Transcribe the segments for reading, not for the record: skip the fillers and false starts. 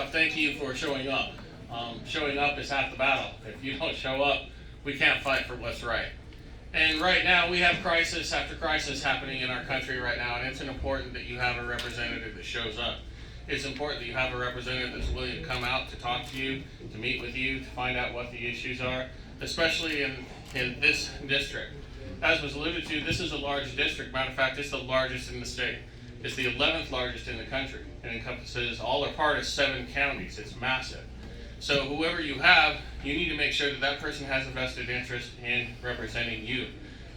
off, thank you for showing up. Showing up is half the battle. If you don't show up, we can't fight for what's right. And right now, we have crisis after crisis happening in our country right now, and it's important that you have a representative that shows up. It's important that you have a representative that's willing to come out to talk to you, to meet with you, to find out what the issues are, especially in this district. As was alluded to, this is a large district. Matter of fact, it's the largest in the state. It's the 11th largest in the country. It encompasses all or part of 7 counties. It's massive. So whoever you have, you need to make sure that that person has a vested interest in representing you.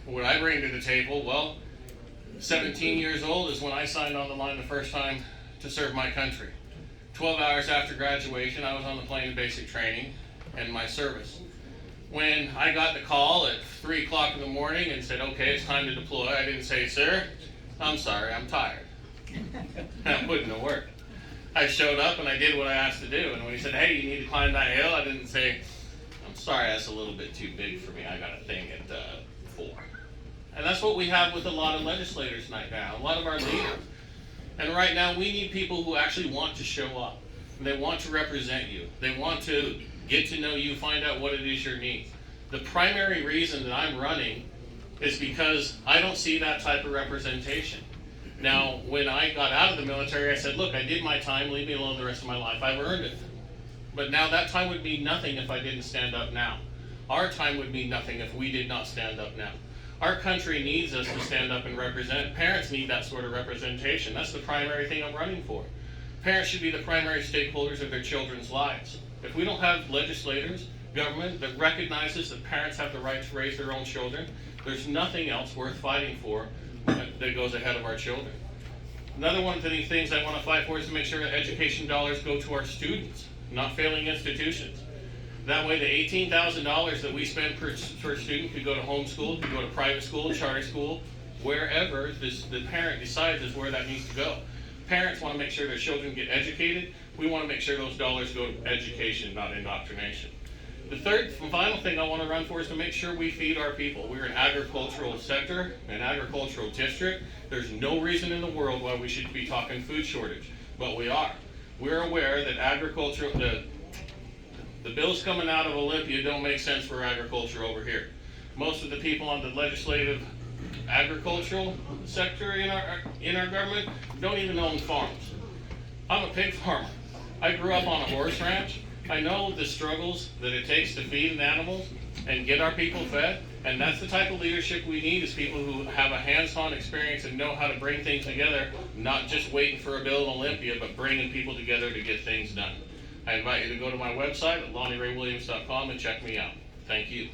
What I bring to the table, well, 17 years old is when I signed on the line the first time to serve my country. 12 hours after graduation, I was on the plane in basic training and my service. When I got the call at 3 o'clock in the morning and said, okay, it's time to deploy, I didn't say, sir, I'm sorry, I'm tired. That wouldn't have worked. I showed up and I did what I asked to do. And when he said, hey, you need to climb that hill, I didn't say, I'm sorry, that's a little bit too big for me. I got a thing at 4. And that's what we have with a lot of legislators right now, a lot of our leaders. And right now we need people who actually want to show up. They want to represent you. They want to get to know you, find out what it is your needs. The primary reason that I'm running is because I don't see that type of representation. Now, when I got out of the military, I said, look, I did my time, leave me alone the rest of my life. I've earned it. But now that time would mean nothing if I didn't stand up now. Our time would mean nothing if we did not stand up now. Our country needs us to stand up and represent. Parents need that sort of representation. That's the primary thing I'm running for. Parents should be the primary stakeholders of their children's lives. If we don't have legislators, government that recognizes that parents have the right to raise their own children, there's nothing else worth fighting for that goes ahead of our children. Another one of the things I want to fight for is to make sure that education dollars go to our students, not failing institutions. That way the $18,000 that we spend per student could go to homeschool, could go to private school, charter school, wherever the parent decides is where that needs to go. Parents want to make sure their children get educated. We want to make sure those dollars go to education, not indoctrination. The third and final thing I want to run for is to make sure we feed our people. We're an agricultural sector, an agricultural district. There's no reason in the world why we should be talking food shortage, but we are. We're aware that the bills coming out of Olympia don't make sense for agriculture over here. Most of the people on the legislative agricultural sector in our government don't even own farms. I'm a pig farmer. I grew up on a horse ranch. I know the struggles that it takes to feed animals and get our people fed, and that's the type of leadership we need, is people who have a hands-on experience and know how to bring things together, not just waiting for a bill in Olympia, but bringing people together to get things done. I invite you to go to my website at LonnieRayWilliams.com and check me out. Thank you.